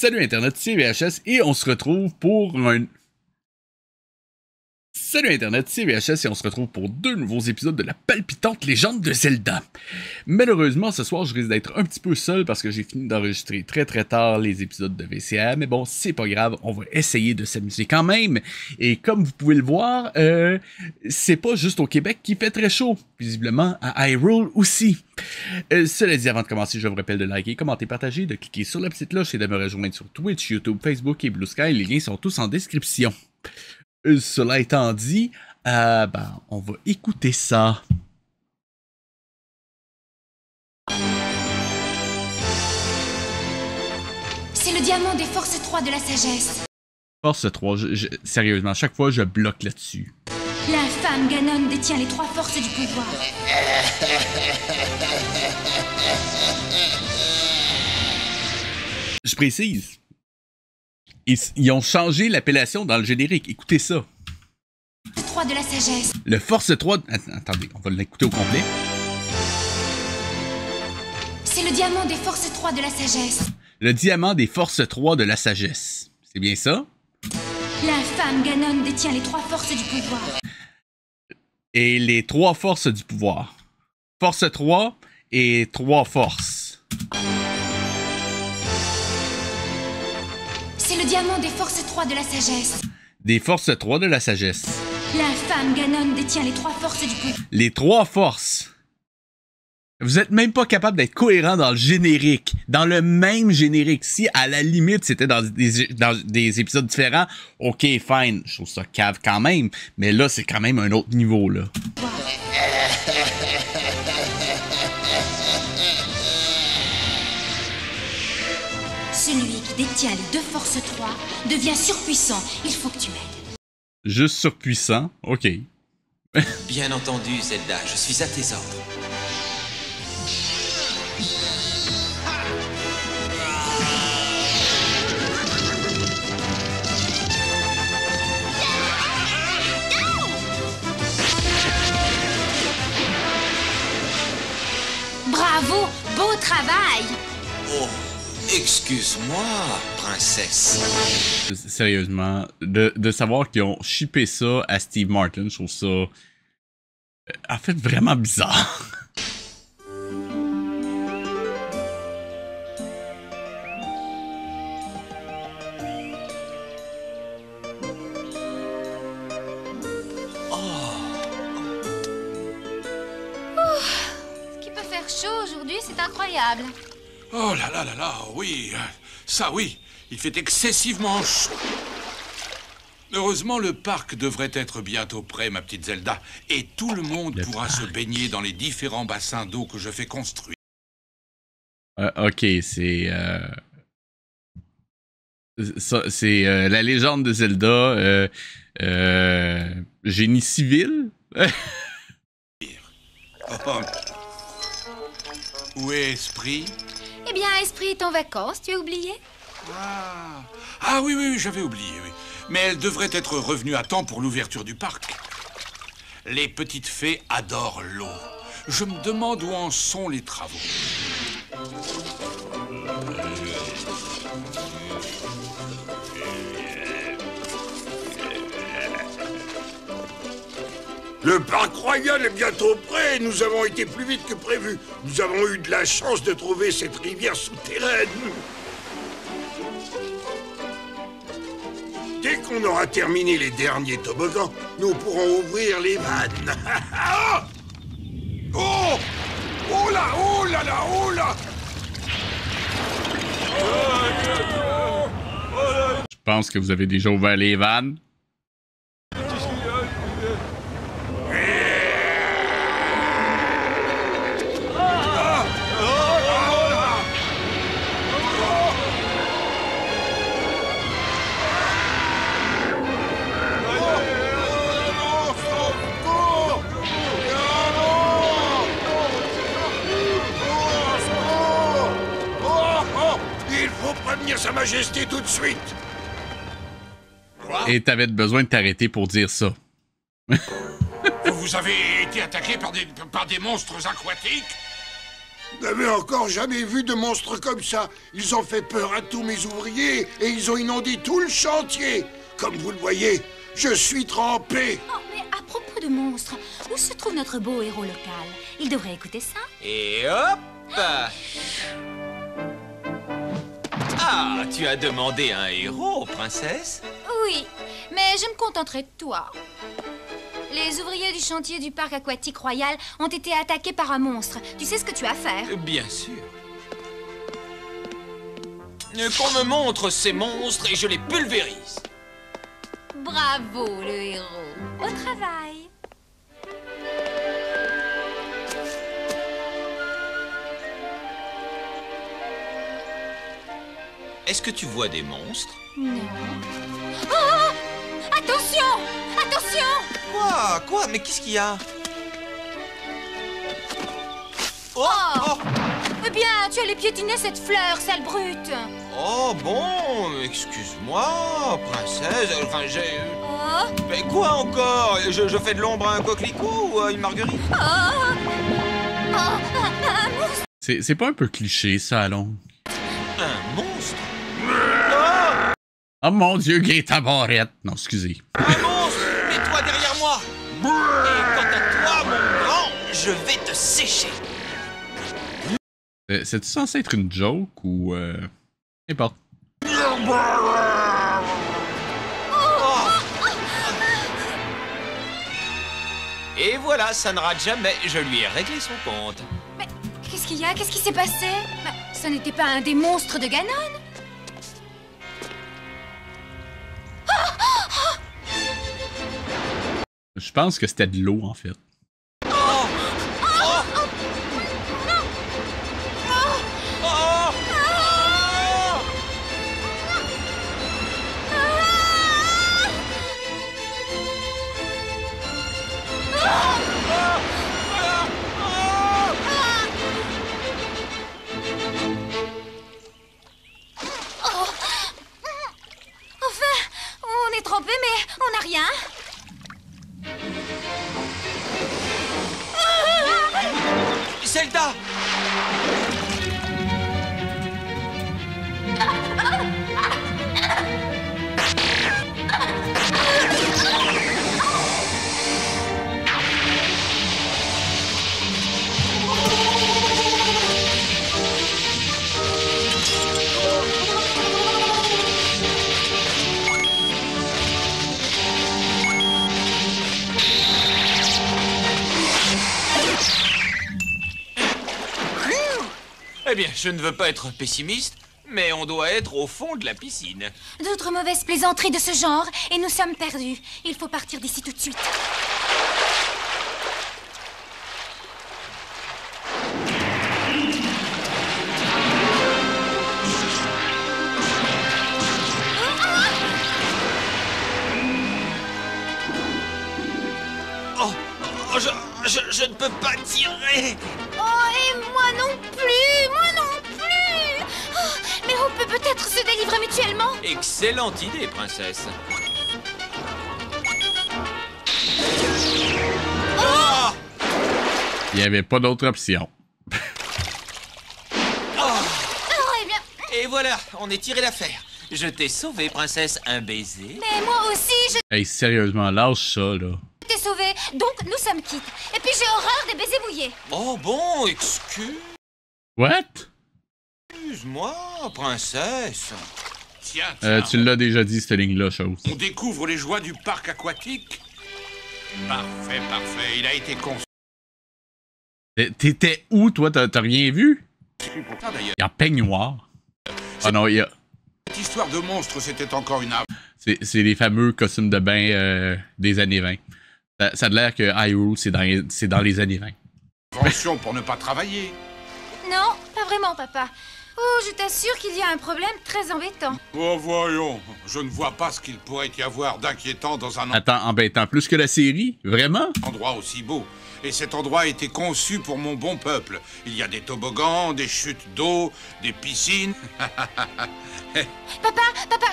Salut Internet, c'est VHS et on se retrouve pour un... Salut Internet, c'est VHS et on se retrouve pour 2 nouveaux épisodes de la palpitante légende de Zelda. Malheureusement, ce soir, je risque d'être un petit peu seul parce que j'ai fini d'enregistrer très tard les épisodes de VCA, mais bon, c'est pas grave, on va essayer de s'amuser quand même. Et comme vous pouvez le voir, c'est pas juste au Québec qui fait très chaud, visiblement à Hyrule aussi. Cela dit, avant de commencer, je vous rappelle de liker, commenter, partager, de cliquer sur la petite cloche et de me rejoindre sur Twitch, YouTube, Facebook et Blue Sky. Les liens sont tous en description. Cela étant dit, on va écouter ça. C'est le diamant des forces 3 de la sagesse. Force 3, sérieusement, à chaque fois, je bloque là-dessus. L'infâme Ganon détient les 3 forces du pouvoir. Je précise. Ils ont changé l'appellation dans le générique. Écoutez ça. 3 de la sagesse. Le Force 3... Attendez, on va l'écouter au complet. C'est le diamant des forces 3 de la sagesse. Le diamant des forces 3 de la sagesse. C'est bien ça? L'infâme Ganon détient les 3 forces du pouvoir. Et les 3 forces du pouvoir. Force 3 et 3 forces. C'est le diamant des forces 3 de la sagesse. Des forces 3 de la sagesse. L'infâme Ganon détient les 3 forces du pouvoir. Les 3 forces. Vous êtes même pas capable d'être cohérent dans le générique. Dans le même générique. Si, à la limite, c'était dans des épisodes différents, ok, fine. Je trouve ça cave quand même. Mais là, c'est quand même un autre niveau, là. Wow. Celui qui détient les 2 forces 3 devient surpuissant. Il faut que tu m'aides. Juste surpuissant? Ok. Bien entendu, Zelda, je suis à tes ordres. Bravo, beau travail. Oh, excuse-moi, princesse. Sérieusement, de savoir qu'ils ont shippé ça à Steve Martin, je trouve ça en fait vraiment bizarre. Chaud aujourd'hui, c'est incroyable. Oh là là là là, oui, ça oui, il fait excessivement chaud. Heureusement, le parc devrait être bientôt prêt, ma petite Zelda, et tout le monde pourra se baigner dans les différents bassins d'eau que je fais construire. Ok, c'est... c'est la légende de Zelda, génie civil. Où est Esprit? Eh bien, Esprit est en vacances, tu as oublié? Ah oui, oui, j'avais oublié, oui. Mais elle devrait être revenue à temps pour l'ouverture du parc. Les petites fées adorent l'eau. Je me demande où en sont les travaux. Le parc royal est bientôt prêt. Nous avons été plus vite que prévu. Nous avons eu de la chance de trouver cette rivière souterraine. Dès qu'on aura terminé les derniers toboggans, nous pourrons ouvrir les vannes. Oh! Oh là! Oh là là! Oh là! Je pense que vous avez déjà ouvert les vannes. Sa Majesté tout de suite. Et t'avais besoin de t'arrêter pour dire ça. Vous avez été attaqué par des monstres aquatiques? Vous n'avez encore jamais vu de monstres comme ça. Ils ont fait peur à tous mes ouvriers et ils ont inondé tout le chantier. Comme vous le voyez, je suis trempé. Oh, mais à propos de monstres, où se trouve notre beau héros local? Il devrait écouter ça. Et hop! Ah, tu as demandé un héros, princesse? Oui, mais je me contenterai de toi. Les ouvriers du chantier du parc aquatique royal ont été attaqués par un monstre. Tu sais ce que tu as à faire? Bien sûr. Qu'on me montre ces monstres et je les pulvérise. Bravo, le héros. Au travail. Est-ce que tu vois des monstres? Non. Oh! Attention! Attention! Quoi? Mais qu'est-ce qu'il y a? Oh! Oh! Eh bien, tu allais piétiner cette fleur, sale brute. Oh, bon, excuse-moi, princesse. Enfin, j'ai... Oh! Mais quoi encore? Je fais de l'ombre à un coquelicot ou à une marguerite? Oh! Oh! Un monstre! C'est pas un peu cliché, ça, allons? Un monstre? Oh mon Dieu, Greta Barrette! Non, excusez. Un monstre! Et toi derrière moi! Et quant à toi, mon grand, je vais te sécher! C'est-tu censé être une joke ou... N'importe. Et voilà, ça ne rate jamais. Je lui ai réglé son compte. Mais qu'est-ce qu'il y a? Qu'est-ce qui s'est passé? Bah, ça n'était pas un des monstres de Ganon? Je pense que c'était de l'eau, en fait. Enfin, on est trempé, mais on n'a rien. Zelda! Eh bien, je ne veux pas être pessimiste, mais on doit être au fond de la piscine. D'autres mauvaises plaisanteries de ce genre, et nous sommes perdus. Il faut partir d'ici tout de suite. Je ne peux pas tirer. Oh, et moi non plus! Moi non plus! Oh, mais on peut peut-être se délivrer mutuellement? Excellente idée, princesse. Oh! Il n'y avait pas d'autre option. Oh, eh bien... Et voilà, on est tiré d'affaire. Je t'ai sauvé, princesse. Un baiser. Mais moi aussi, je Hey, sérieusement, lâche ça, là. t'ai sauvé, donc nous sommes quittes. Et puis j'ai horreur des baisers mouillés. Oh bon, What? excuse-moi, princesse. Tiens. Tu l'as déjà dit, cette ligne-là, chose. On découvre les joies du parc aquatique. Parfait. Il a été conçu T'étais où, toi? T'as rien vu? pour ça, d'ailleurs. Il y a peignoir. Ah non, il y a... Cette histoire de monstre, c'était encore une C'est les fameux costumes de bain des années 20. Ça a l'air que Hyrule, c'est dans les années 20. invention pour ne pas travailler. Non, pas vraiment, papa. Oh, je t'assure qu'il y a un problème très embêtant. Oh, voyons. Je ne vois pas ce qu'il pourrait y avoir d'inquiétant dans un Attends, embêtant plus que la série? Vraiment? endroit aussi beau. Et cet endroit a été conçu pour mon bon peuple. Il y a des toboggans, des chutes d'eau, des piscines. Papa,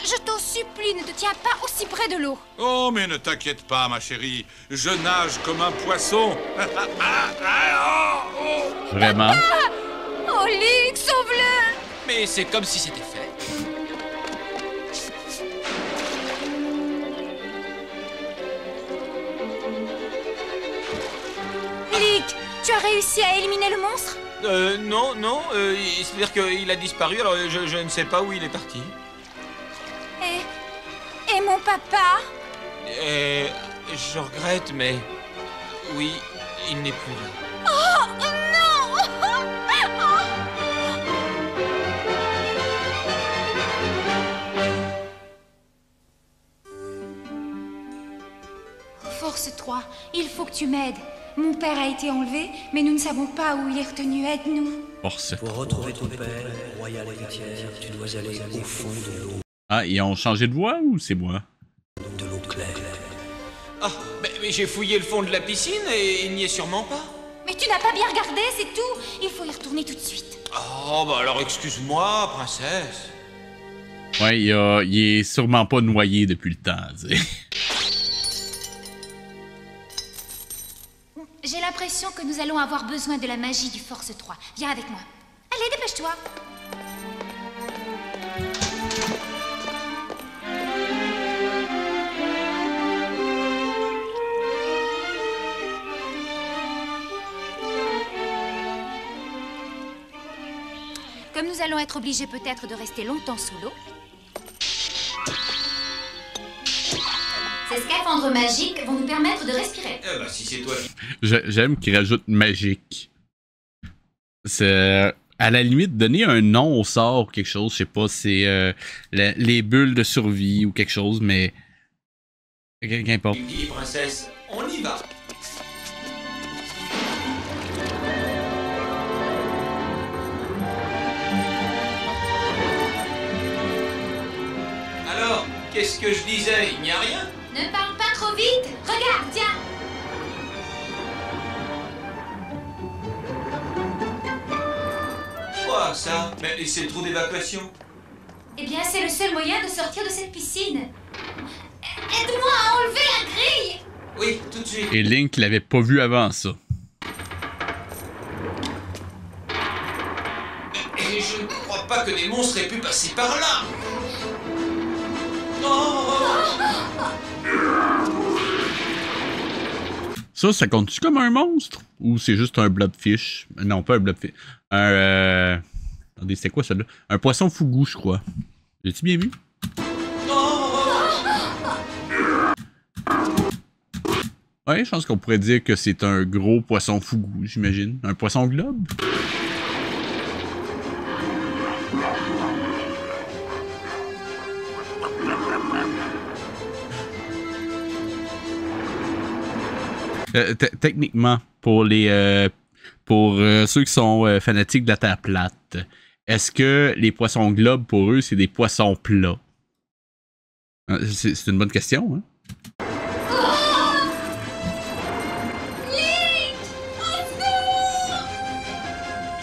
je t'en supplie, ne te tiens pas aussi près de l'eau. Oh, mais ne t'inquiète pas, ma chérie. Je nage comme un poisson. Vraiment? Oh, Luke, sauve-le! Mais c'est comme si c'était fait. Luke, tu as réussi à éliminer le monstre? Non, c'est-à-dire qu'il a disparu, alors je ne sais pas où il est parti. Et mon papa? Je regrette, mais... Oui, il n'est plus là. Oh, non! Force 3, il faut que tu m'aides. Mon père a été enlevé, mais nous ne savons pas où il est retenu. Aide-nous. Force. Pour retrouver ton père, royale héritière, tu dois aller au fond de l'eau. Ah, ils ont changé de voix ou c'est moi? De l'eau claire. Ah, mais j'ai fouillé le fond de la piscine et il n'y est sûrement pas. Mais tu n'as pas bien regardé, c'est tout. Il faut y retourner tout de suite. Oh, bah alors excuse-moi, princesse. Ouais, il est sûrement pas noyé depuis le temps, tu sais. J'ai l'impression que nous allons avoir besoin de la magie du Force 3. Viens avec moi. Allez, dépêche-toi. Comme nous allons être obligés peut-être de rester longtemps sous l'eau, ces scaphandres magiques vont nous permettre de respirer. Eh bah si c'est toi. J'aime qu'il rajoute magique. C'est à la limite donner un nom au sort ou quelque chose, je sais pas, c'est les bulles de survie ou quelque chose, mais qu'importe. Dis, princesse, on y va. Alors, qu'est-ce que je disais? Il n'y a rien? Ne parle pas trop vite. Regarde, tiens. Quoi, ça? Mais c'est le trou d'évacuation. Eh bien, c'est le seul moyen de sortir de cette piscine. Aide-moi à enlever la grille. Oui, tout de suite. Et Link l'avait pas vu avant ça. Et je ne crois pas que des monstres aient pu passer par là. Non. Ça compte-tu comme un monstre? Ou c'est juste un blobfish? Non, pas un blobfish. Attendez, c'était quoi ça là? Un poisson fougou, je crois. J'ai-tu bien vu? Ouais, je pense qu'on pourrait dire que c'est un gros poisson fougou, j'imagine. Un poisson globe? Techniquement, pour ceux qui sont fanatiques de la Terre plate, est-ce que les poissons globes, pour eux, c'est des poissons plats? C'est une bonne question, hein?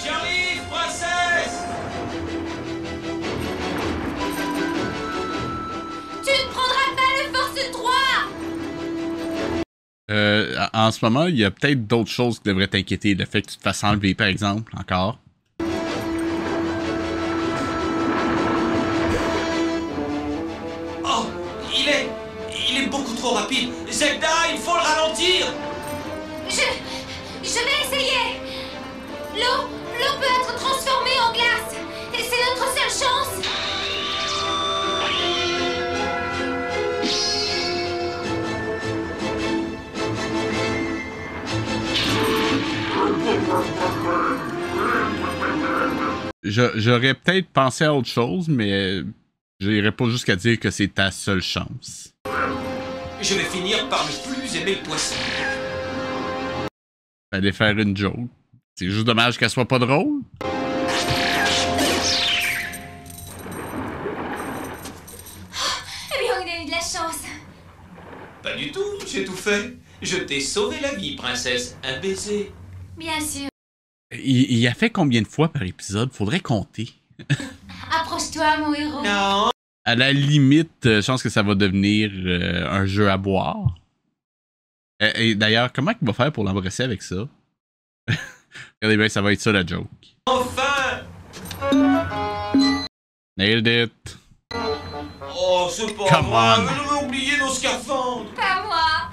J'arrive, princesse. Tu ne prendras pas le Force 3. En ce moment, il y a peut-être d'autres choses qui devraient t'inquiéter. Le fait que tu te fasses enlever, par exemple, encore. Oh, il est beaucoup trop rapide. Zelda, il faut le ralentir. Je vais essayer. L'eau peut être transformée en glace. Et c'est notre seule chance. J'aurais peut-être pensé à autre chose, mais j'irais pas jusqu'à dire que c'est ta seule chance. Je vais finir par ne plus aimer le poisson. Fallait faire une joke. C'est juste dommage qu'elle soit pas drôle. Eh bien, on a eu de la chance. Pas du tout, j'ai tout fait. Je t'ai sauvé la vie, princesse. Un baiser. Bien sûr. Il a fait combien de fois par épisode? Faudrait compter. Approche-toi, mon héros. Non. À la limite, je pense que ça va devenir un jeu à boire. Et d'ailleurs, comment il va faire pour l'embrasser avec ça? Regardez bien, ça va être ça la joke. Enfin, Nailed it. Oh, c'est pas Come vrai, on. mais j'avais oublié nos scaphandres. Pas moi.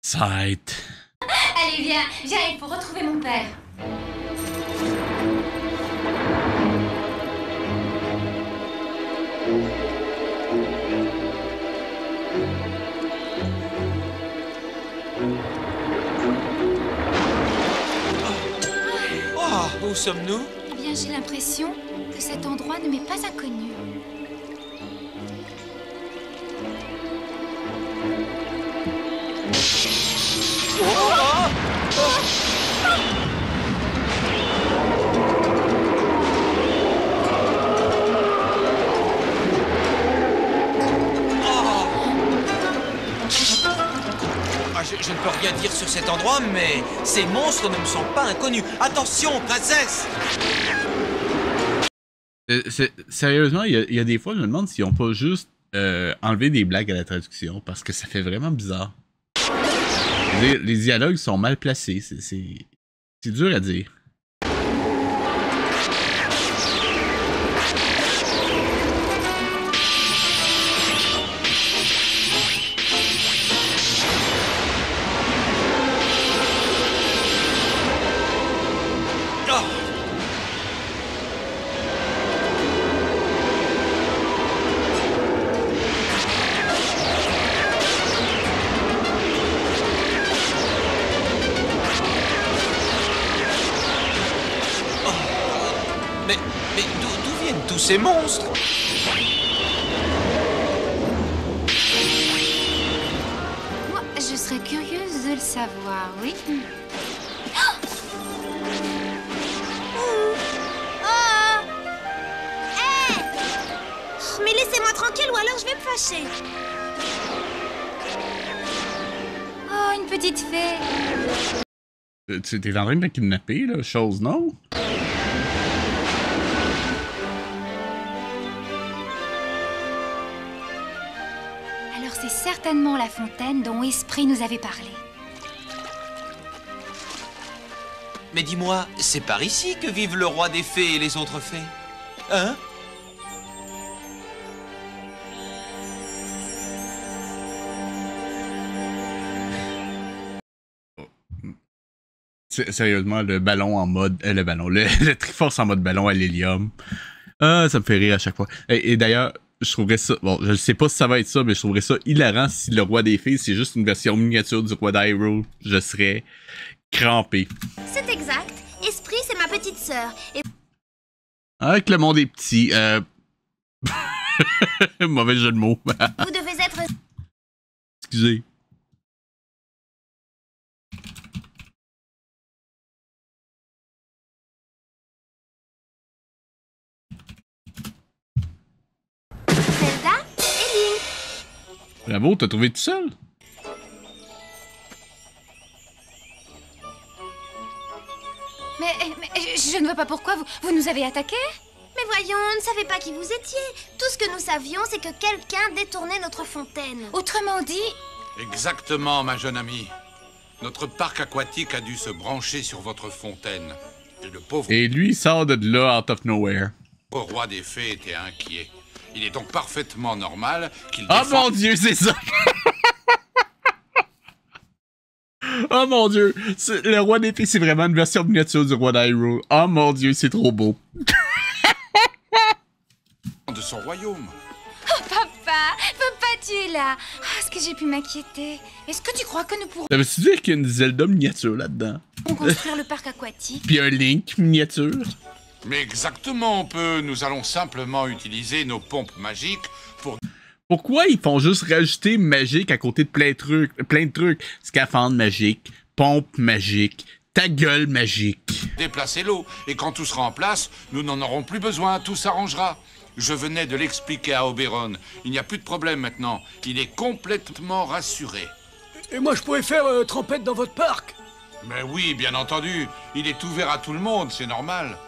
Sight. Allez, viens, viens, il faut retrouver mon père. Oh, où sommes-nous? Eh bien, j'ai l'impression que cet endroit ne m'est pas inconnu. Ah, je ne peux rien dire sur cet endroit, mais ces monstres ne me sont pas inconnus. Attention, princesse! Sérieusement, il y a des fois, je me demande s'ils ont pas juste enlevé des blagues à la traduction, parce que ça fait vraiment bizarre. Les dialogues sont mal placés, c'est dur à dire. Mais d'où viennent tous ces monstres? Moi, je serais curieuse de le savoir, oui. Mais laissez-moi tranquille ou alors je vais me fâcher. Oh, une petite fée. Tu t'es en train de la kidnapper, là, chose, non? Alors c'est certainement la fontaine dont Esprit nous avait parlé. Mais dis-moi, c'est par ici que vivent le roi des fées et les autres fées? Hein? Sérieusement, le ballon en mode... le Triforce en mode ballon à l'hélium. Ah, ça me fait rire à chaque fois. Et d'ailleurs, je trouverais ça... Bon, je ne sais pas si ça va être ça, mais je trouverais ça hilarant si le roi des fées, c'est juste une version miniature du roi d'Hyrule. Je serais crampé. C'est exact. Esprit, c'est ma petite sœur. Et Ah, que le monde est petit. Mauvais jeu de mots. vous devez être... Excusez. Zelda et Link. Bravo, t'as trouvé tout seul? Mais je ne vois pas pourquoi vous nous avez attaqués. Mais voyons, on ne savait pas qui vous étiez. Tout ce que nous savions, c'est que quelqu'un détournait notre fontaine. Autrement dit, Exactement, ma jeune amie. Notre parc aquatique a dû se brancher sur votre fontaine. Et le pauvre Et lui, il sort de là, out of nowhere. roi des fées était inquiet. Il est donc parfaitement normal qu'il Oh défende... mon dieu, c'est ça! Oh mon dieu! Le roi des fées, c'est vraiment une version miniature du roi d'Hyrule. Oh mon dieu, c'est trop beau. de son royaume. papa, tu es là. Oh, est-ce que j'ai pu m'inquiéter? Est-ce que tu crois que nous pourrons Ça veut-tu dire qu'il y a une Zelda miniature là-dedans? construire le parc aquatique? Puis un Link miniature? Mais exactement, nous allons simplement utiliser nos pompes magiques pour Pourquoi ils font juste rajouter magique à côté de plein de trucs? Scaphandre magique, pompe magique, ta gueule magique. déplacer l'eau. Et quand tout sera en place, nous n'en aurons plus besoin, tout s'arrangera. Je venais de l'expliquer à Oberon. Il n'y a plus de problème maintenant. Il est complètement rassuré. Et moi, je pourrais faire trempette dans votre parc. Mais oui, bien entendu. Il est ouvert à tout le monde, c'est normal.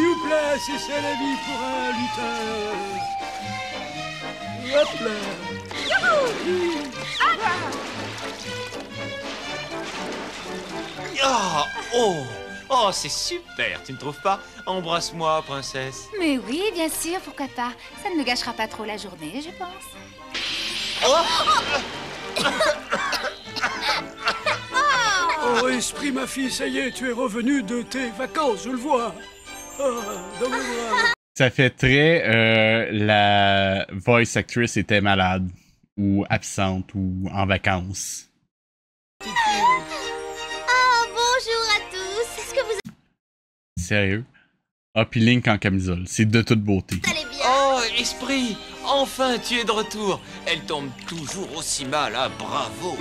Youpla, c'est ça la vie pour un lutteur. Hop là. Oh, c'est super, tu ne trouves pas? Embrasse-moi, princesse. Mais oui, bien sûr, pourquoi pas. Ça ne me gâchera pas trop la journée, je pense. Oh, Esprit, ma fille, ça y est, tu es revenue de tes vacances, je le vois. Dans mes bras. Ça fait très la voice actress était malade ou absente ou en vacances. Oh, bonjour à tous. Est-ce que vous Sérieux? Ah, puis Link en camisole, c'est de toute beauté. allez bien? Oh, Esprit, enfin tu es de retour. Elle tombe toujours aussi mal, hein, bravo.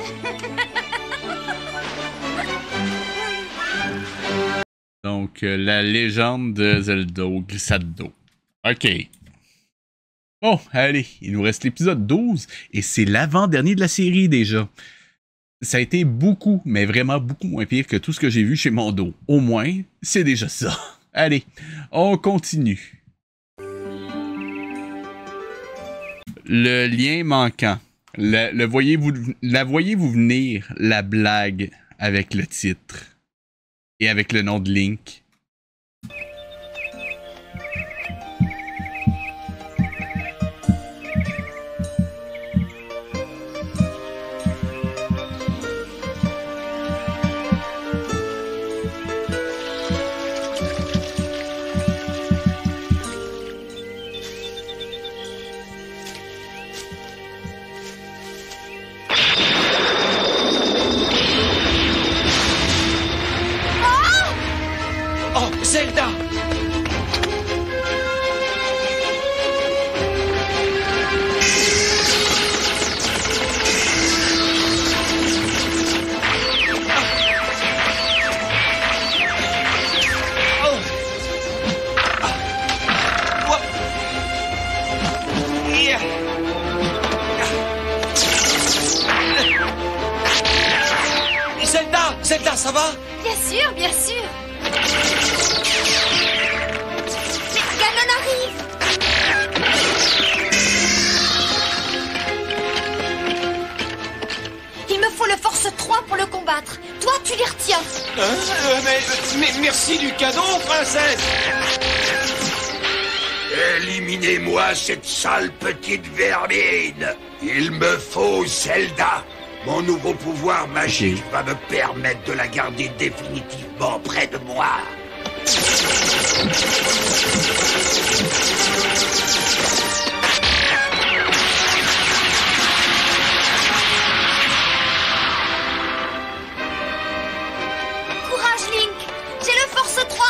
Donc, la légende de Zelda au glissade d'eau. OK. Bon, allez, il nous reste l'épisode 12 et c'est l'avant-dernier de la série déjà. Ça a été beaucoup, mais vraiment beaucoup moins pire que tout ce que j'ai vu chez Mondo. Au moins, c'est déjà ça. Allez, on continue. Le lien manquant. La voyez-vous venir, la blague avec le titre et avec le nom de Link. Oh, Zelda! Zelda, ça va? Bien sûr, bien sûr. Mais Ganon arrive! Il me faut le Force 3 pour le combattre. Toi, tu les retiens. Mais merci du cadeau, princesse! Éliminez-moi cette sale petite vermine. Il me faut Zelda. Mon nouveau pouvoir magique va me permettre de la garder définitivement près de moi. Courage, Link. J'ai le Force 3.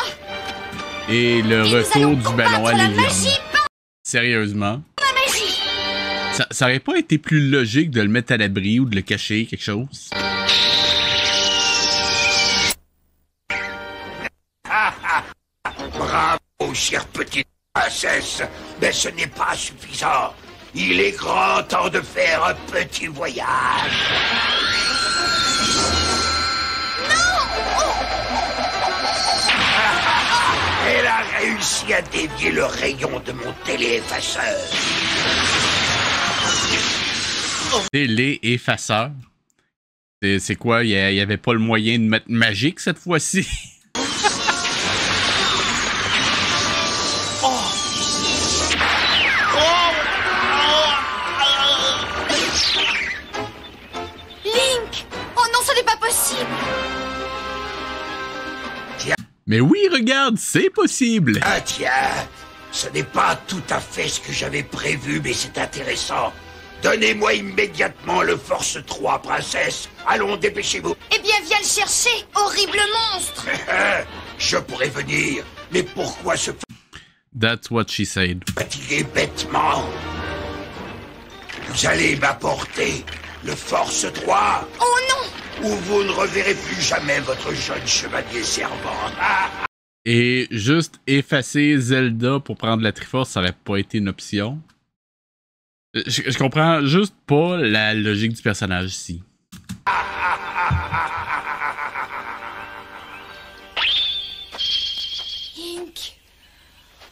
Et le Et nous retour allons du ballon combattre à la Liliane. magie Sérieusement? par la magie. Ça aurait pas été plus logique de le mettre à l'abri ou de le cacher, quelque chose? Bravo, chère petite princesse. Mais ce n'est pas suffisant. Il est grand temps de faire un petit voyage. Elle a réussi à dévier le rayon de mon téléeffaceur. Télé-effaceur. C'est quoi? Il y avait pas le moyen de mettre magique cette fois-ci? Link! Oh non, ce n'est pas possible. Mais oui, regarde, c'est possible! Ah tiens, ce n'est pas tout à fait ce que j'avais prévu, mais c'est intéressant. Donnez-moi immédiatement le Force 3, princesse. Allons, dépêchez-vous. Eh bien, viens le chercher, horrible monstre. Je pourrais venir, mais pourquoi se That's what she said. fatiguer bêtement? Vous allez m'apporter le Force 3, Oh non! ou vous ne reverrez plus jamais votre jeune chevalier servant. Et juste effacer Zelda pour prendre la Triforce, ça aurait pas été une option. Je comprends juste pas la logique du personnage ici. Link!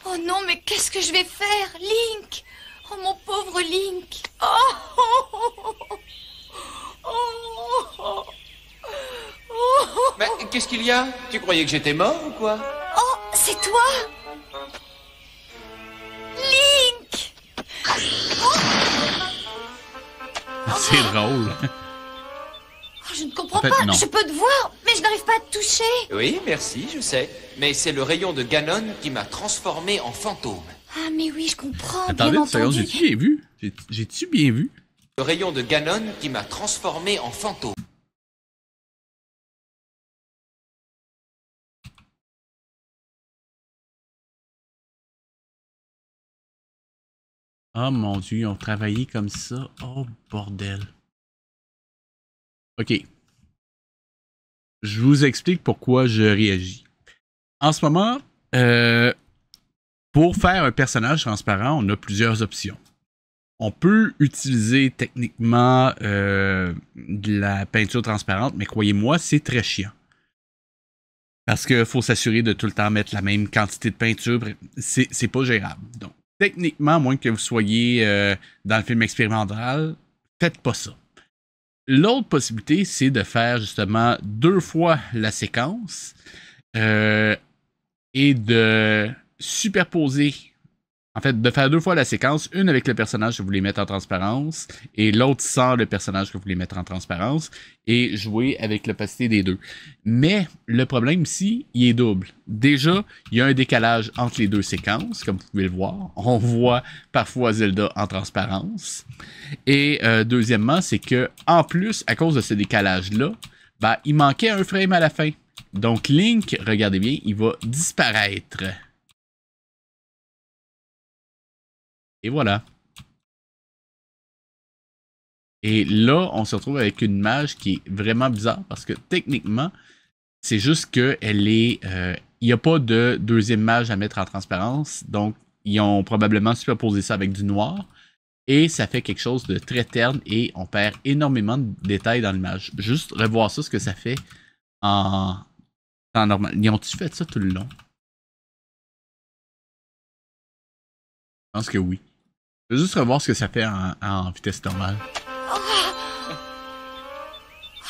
Oh non, mais qu'est-ce que je vais faire, Link? Oh, mon pauvre Link. Oh. Mais qu'est-ce qu'il y a? Tu croyais que j'étais mort ou quoi? Oh, c'est toi? Link! C'est drôle. Oh, je ne comprends En fait, pas. non. Je peux te voir, mais je n'arrive pas à te toucher. Oui, merci, je sais. Mais c'est le rayon de Ganon qui m'a transformé en fantôme. Ah, mais oui, je comprends. Attendez bien une seconde, entendu. j'ai-tu bien vu? J'ai-tu bien vu? Le rayon de Ganon qui m'a transformé en fantôme. Oh mon Dieu, ils ont travaillé comme ça. Oh bordel. Ok. Je vous explique pourquoi je réagis. En ce moment, pour faire un personnage transparent, on a plusieurs options. On peut utiliser techniquement de la peinture transparente, mais croyez-moi, c'est très chiant. Parce qu'il faut s'assurer de tout le temps mettre la même quantité de peinture. C'est pas gérable. Donc, techniquement, à moins que vous soyez dans le film expérimental, faites pas ça. L'autre possibilité, c'est de faire justement 2 fois la séquence et de superposer. En fait, de faire 2 fois la séquence, une avec le personnage que vous voulez mettre en transparence et l'autre sans le personnage que vous voulez mettre en transparence et jouer avec l'opacité des deux. Mais le problème ici, il est double. Déjà, il y a un décalage entre les 2 séquences, comme vous pouvez le voir. On voit parfois Zelda en transparence. Et deuxièmement, c'est que en plus, à cause de ce décalage-là, ben, il manquait un frame à la fin. Donc Link, regardez bien, il va disparaître. Et voilà. Et là, on se retrouve avec une image qui est vraiment bizarre parce que techniquement, c'est juste qu'elle est... il n'y a pas de deuxième image à mettre en transparence. Donc, ils ont probablement superposé ça avec du noir. Et ça fait quelque chose de très terne et on perd énormément de détails dans l'image. Juste revoir ça, ce que ça fait en temps normal. Ils ont-ils fait ça tout le long? Je pense que oui. Je vais juste revoir ce que ça fait en vitesse normale. Oh,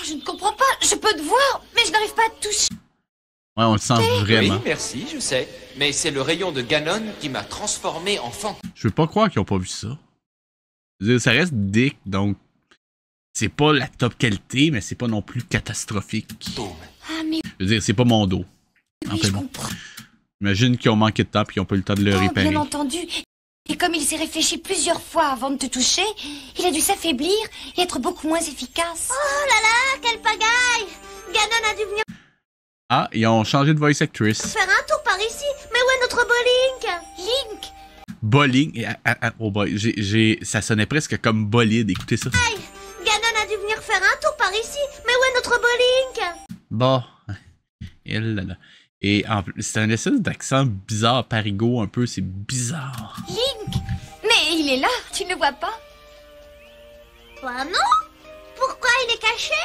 je ne comprends pas. Je peux te voir, mais je n'arrive pas à te toucher. Ouais, on le sent vraiment. Oui, merci, je sais. Mais c'est le rayon de Ganon qui m'a transformé en fantôme. Je veux pas croire qu'ils ont pas vu ça. Je veux dire, ça reste dick, donc c'est pas la top qualité, mais c'est pas non plus catastrophique. Ah, mais Je veux dire, c'est pas mon dos. oui, Enfin je bon. comprends. J'imagine qu'ils ont manqué de temps et qu'ils ont pas eu le temps de le Oh, réparer. bien entendu. Et comme il s'est réfléchi plusieurs fois avant de te toucher, il a dû s'affaiblir et être beaucoup moins efficace. Oh là là, quelle pagaille! Ganon a dû venir Ah, ils ont changé de voice actress. faire un tour par ici. Mais où est notre beau Link? Link! Bowling. Oh boy, ça sonnait presque comme bolide. Écoutez ça. Aïe! Ganon a dû venir faire un tour par ici. Mais où est notre beau Link? Bon. Et là là. Et en plus, c'est un espèce d'accent bizarre, parigo un peu. C'est bizarre. Link! Mais il est là, tu ne le vois pas? Bah non! Pourquoi il est caché?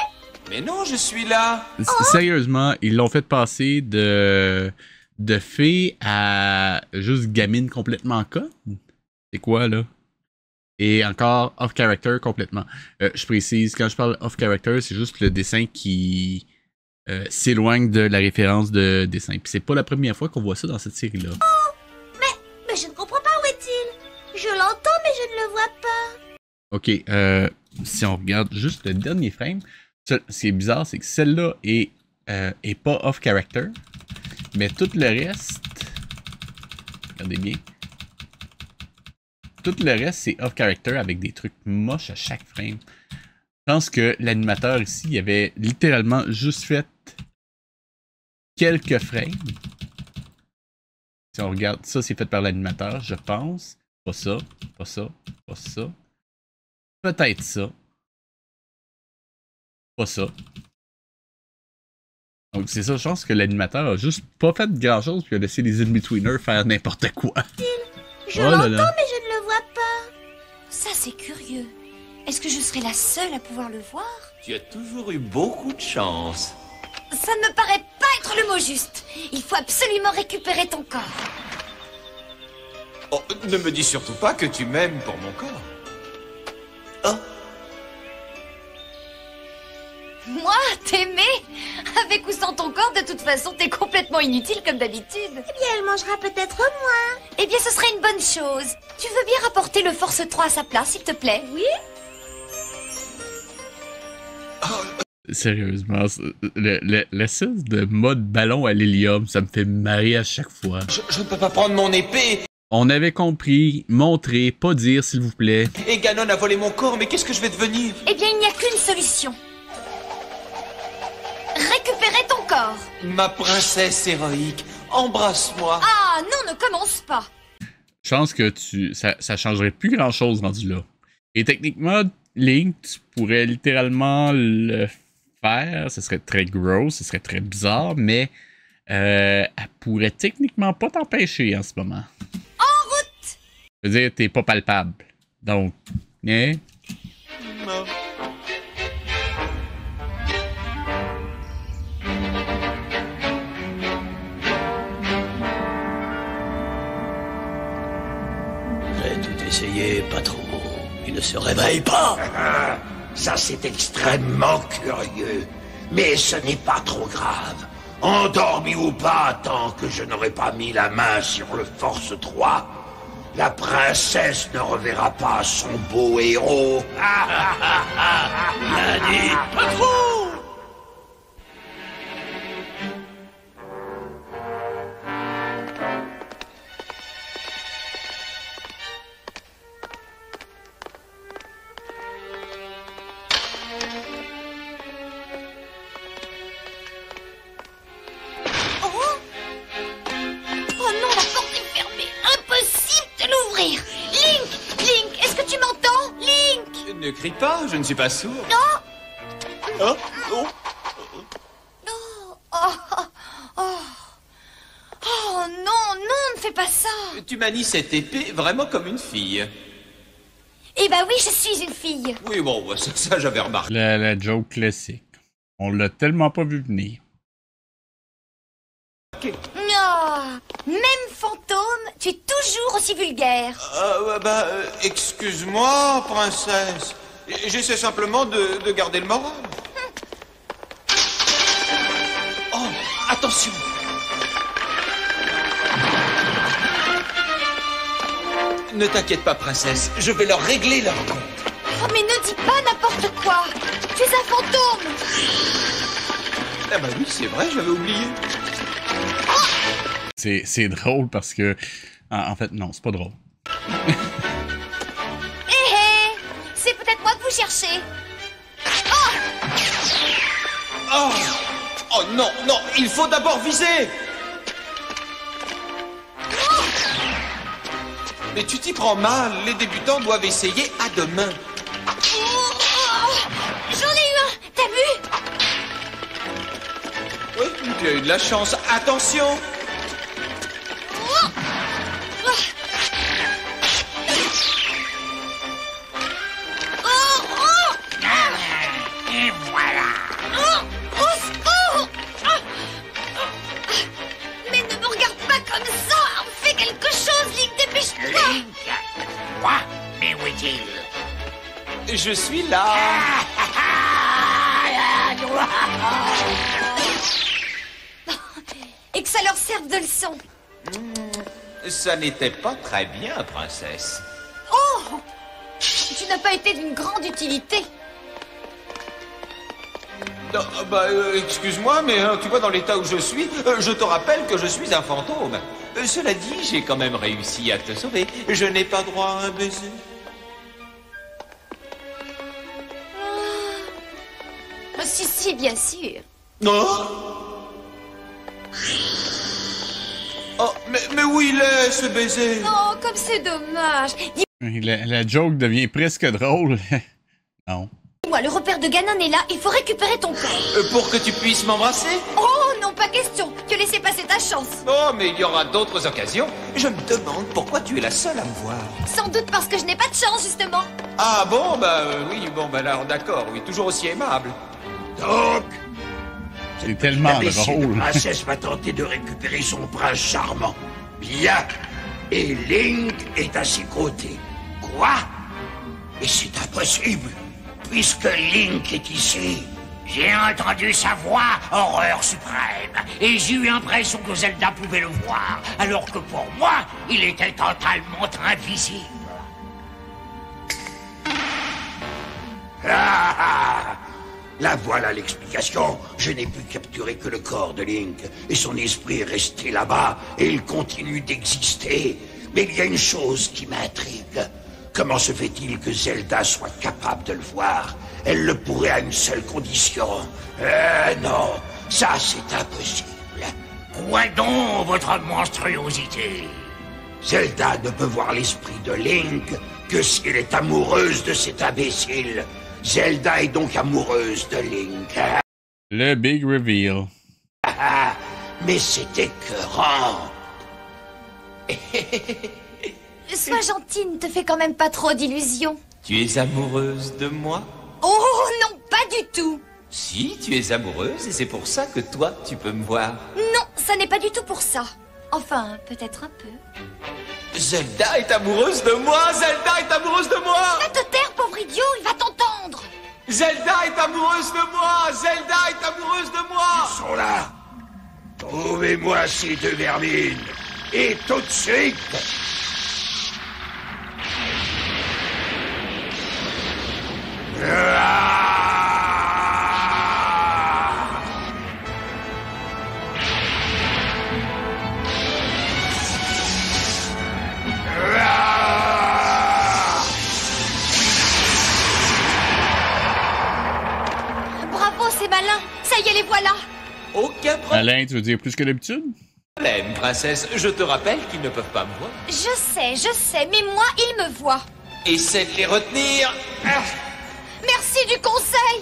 Mais non, je suis là. Sérieusement, ils l'ont fait passer de fée à juste gamine complètement conne. C'est quoi, là? Et encore off-character complètement. Je précise, quand je parle off-character, c'est juste le dessin qui s'éloigne de la référence de dessin. Puis c'est pas la première fois qu'on voit ça dans cette série-là. Mais je ne comprends pas, où est-il? Je l'entends, mais je ne le vois pas. Ok, si on regarde juste le dernier frame, ce qui est bizarre, c'est que celle-là est pas off-character, mais tout le reste, regardez bien, tout le reste c'est off-character avec des trucs moches à chaque frame. Je pense que l'animateur ici, il avait littéralement juste fait quelques frames. Si on regarde, ça c'est fait par l'animateur, je pense. Pas ça, pas ça, pas ça. Peut-être ça. Pas ça. Donc c'est ça, je pense que l'animateur a juste pas fait grand chose puis a laissé les in-betweeners faire n'importe quoi. Je Oh là l'entends, là. mais je ne le vois pas. Ça, c'est curieux. Est-ce que je serai la seule à pouvoir le voir? Tu as toujours eu beaucoup de chance. Ça ne me paraît pas être le mot juste. Il faut absolument récupérer ton corps. Oh, ne me dis surtout pas que tu m'aimes pour mon corps. Oh, Moi, t'aimer? Avec ou sans ton corps, de toute façon, t'es complètement inutile comme d'habitude. Eh bien, elle mangera peut-être moins. Eh bien, ce serait une bonne chose. Tu veux bien rapporter le Force 3 à sa place, s'il te plaît? Oui? Sérieusement, l'essence de mode ballon à l'hélium, ça me fait marrer à chaque fois. je ne peux pas prendre mon épée. On avait compris, montrer, pas dire s'il vous plaît. Et Ganon a volé mon corps, mais qu'est-ce que je vais devenir? Eh bien, il n'y a qu'une solution. Récupérer ton corps. Ma princesse héroïque, embrasse-moi. Ah, non, ne commence pas. Je pense que ça changerait plus grand chose rendu là. Et techniquement, Link, tu pourrais littéralement le faire. Ce serait très gros, ce serait très bizarre, mais elle pourrait techniquement pas t'empêcher en ce moment. En route! Je veux dire, t'es pas palpable. Donc, hein? Non. J'ai tout essayé, patron. Il ne se réveille pas. Ça, c'est extrêmement curieux. Mais ce n'est pas trop grave. Endormi ou pas, tant que je n'aurai pas mis la main sur le Force 3, la princesse ne reverra pas son beau héros. Bien dit, patron. Oh non, la porte est fermée. Impossible de l'ouvrir. Link, est-ce que tu m'entends? Link! Ne crie pas, je ne suis pas sourd. Non! Oh, oh. Oh non, ne fais pas ça. Tu manies cette épée vraiment comme une fille. Eh ben oui, je suis une fille. Oui, bon, ça j'avais remarqué. La joke classique. On l'a tellement pas vu venir. Oh, même fantôme, tu es toujours aussi vulgaire. Excuse-moi, princesse. J'essaie simplement de garder le moral. Oh, attention. Ne t'inquiète pas, princesse. Je vais leur régler leur compte. Oh, mais ne dis pas n'importe quoi. Tu es un fantôme. Ah bah oui, c'est vrai, j'avais oublié. C'est drôle parce que... En fait, non, c'est pas drôle. C'est peut-être moi que vous cherchez. Oh non, non, il faut d'abord viser. Mais tu t'y prends mal. Les débutants doivent essayer à deux mains. J'en ai eu un, t'as vu? Oui, tu as eu de la chance. Attention. Et voilà. Au secours! Mais ne me regarde pas comme ça! Fais quelque chose, Link, dépêche-toi! Quoi? Mais où est-il? Je suis là. Et que ça leur serve de leçon. Ça n'était pas très bien, princesse. Oh! Tu n'as pas été d'une grande utilité. Non, excuse-moi, mais tu vois, dans l'état où je suis, je te rappelle que je suis un fantôme. Cela dit, j'ai quand même réussi à te sauver. Je n'ai pas droit à un baiser. Si, bien sûr. Oh, mais où il est, ce baiser? Oh, comme c'est dommage. La joke devient presque drôle. Non. Dis-moi, le repère de Ganon est là, il faut récupérer ton corps. Pour que tu puisses m'embrasser? Oh, non, pas question. Tu as laissé passer ta chance. Oh, mais il y aura d'autres occasions. Je me demande pourquoi tu es la seule à me voir. Sans doute parce que je n'ai pas de chance, justement. Ah bon, oui, bon, alors d'accord, oui, toujours aussi aimable. Donc, C'est tellement l'imbécile drôle. princesse va tenter de récupérer son prince charmant. Bien. et Link est à ses côtés. Quoi? Mais c'est impossible, puisque Link est ici. J'ai entendu sa voix, horreur suprême, et j'ai eu l'impression que Zelda pouvait le voir, alors que pour moi, il était totalement invisible. Ah! Là voilà l'explication. Je n'ai pu capturer que le corps de Link, et son esprit est resté là-bas, et il continue d'exister. Mais il y a une chose qui m'intrigue. Comment se fait-il que Zelda soit capable de le voir? Elle le pourrait à une seule condition. Non, ça c'est impossible. Quoi donc, votre monstruosité? Zelda ne peut voir l'esprit de Link que si elle est amoureuse de cet imbécile. Zelda est donc amoureuse de Link. Le big reveal. Mais c'est écœurant. Sois gentille, ne te fais quand même pas trop d'illusions. Tu es amoureuse de moi? Oh non, pas du tout. Si, tu es amoureuse et c'est pour ça que toi, tu peux me voir. Non, ça n'est pas du tout pour ça. Enfin, peut-être un peu. Zelda est amoureuse de moi! Zelda est amoureuse de moi! Va te taire, pauvre idiot, il va t'entendre. Zelda est amoureuse de moi! Zelda est amoureuse de moi! Ils sont là. Trouvez-moi ces deux vermines. Et tout de suite. Bravo, c'est malin. Ça y est, les voilà. Aucun Alain, tu veux dire plus que d'habitude? problème, princesse. Je te rappelle qu'ils ne peuvent pas me voir. Je sais, mais moi, il me voit. Essaie de les retenir. Ah. Merci du conseil.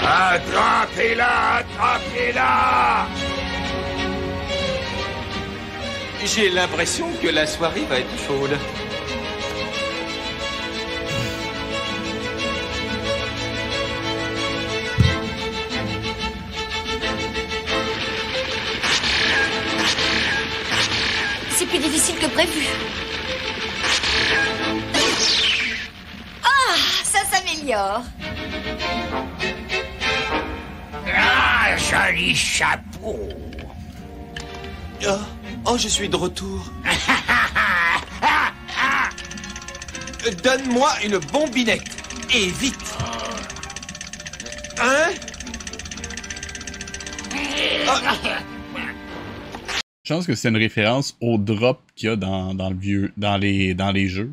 Attrapez-la, attrapez-la! J'ai l'impression que la soirée va être chaude. C'est plus difficile que prévu. Ah, ça s'améliore. Ah, joli chapeau! Oh, je suis de retour. Donne-moi une bombinette. Et vite. Hein? Je pense que c'est une référence au drop qu'il y a dans les jeux.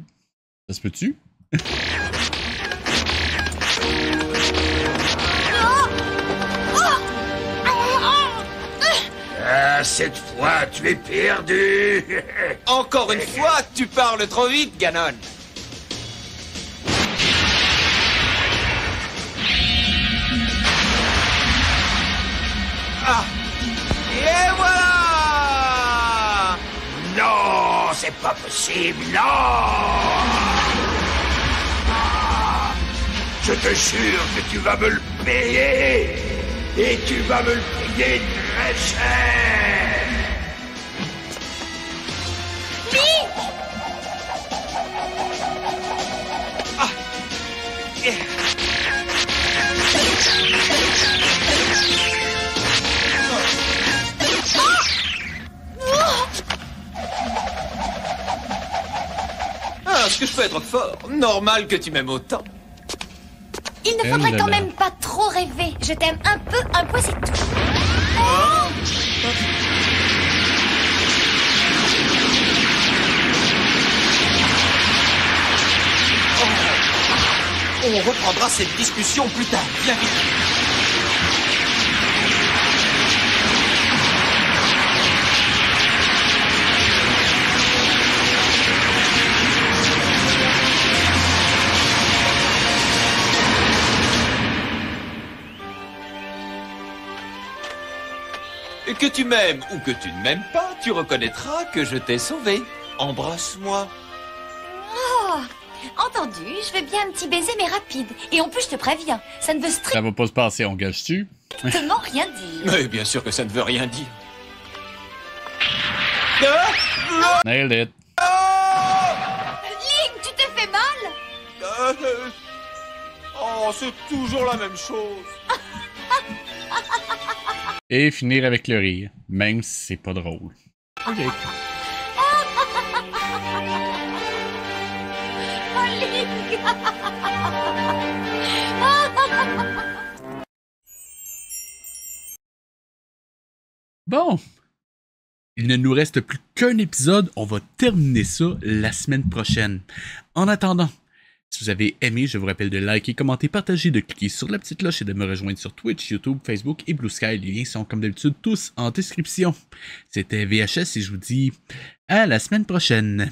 Ça se peut-tu? Cette fois, tu es perdu. Encore une fois, tu parles trop vite, Ganon. Ah! Et voilà! Non, c'est pas possible, non! Je te jure que tu vas me le payer. Et tu vas me le payer très cher. Ah! Ah, est-ce que je peux être fort? Normal que tu m'aimes autant. Il ne faudrait quand même pas trop rêver. Je t'aime un peu, c'est tout. On reprendra cette discussion plus tard. Viens vite. Que tu m'aimes ou que tu ne m'aimes pas, tu reconnaîtras que je t'ai sauvé. Embrasse-moi. Oh, entendu, je veux bien un petit baiser, mais rapide. Et en plus, je te préviens, ça ne veut Ça va pas se passer, on gage-tu? strictement rien dire. Mais bien sûr que ça ne veut rien dire. Nailed it. Link, tu t'es fait mal? Oh, c'est toujours la même chose. Et finir avec le rire, même si c'est pas drôle. Ok. Oh, Link. Bon. Il ne nous reste plus qu'un épisode. On va terminer ça la semaine prochaine. En attendant, si vous avez aimé, je vous rappelle de liker, commenter, partager, de cliquer sur la petite cloche et de me rejoindre sur Twitch, YouTube, Facebook et Blue Sky. Les liens sont comme d'habitude tous en description. C'était VHS et je vous dis à la semaine prochaine.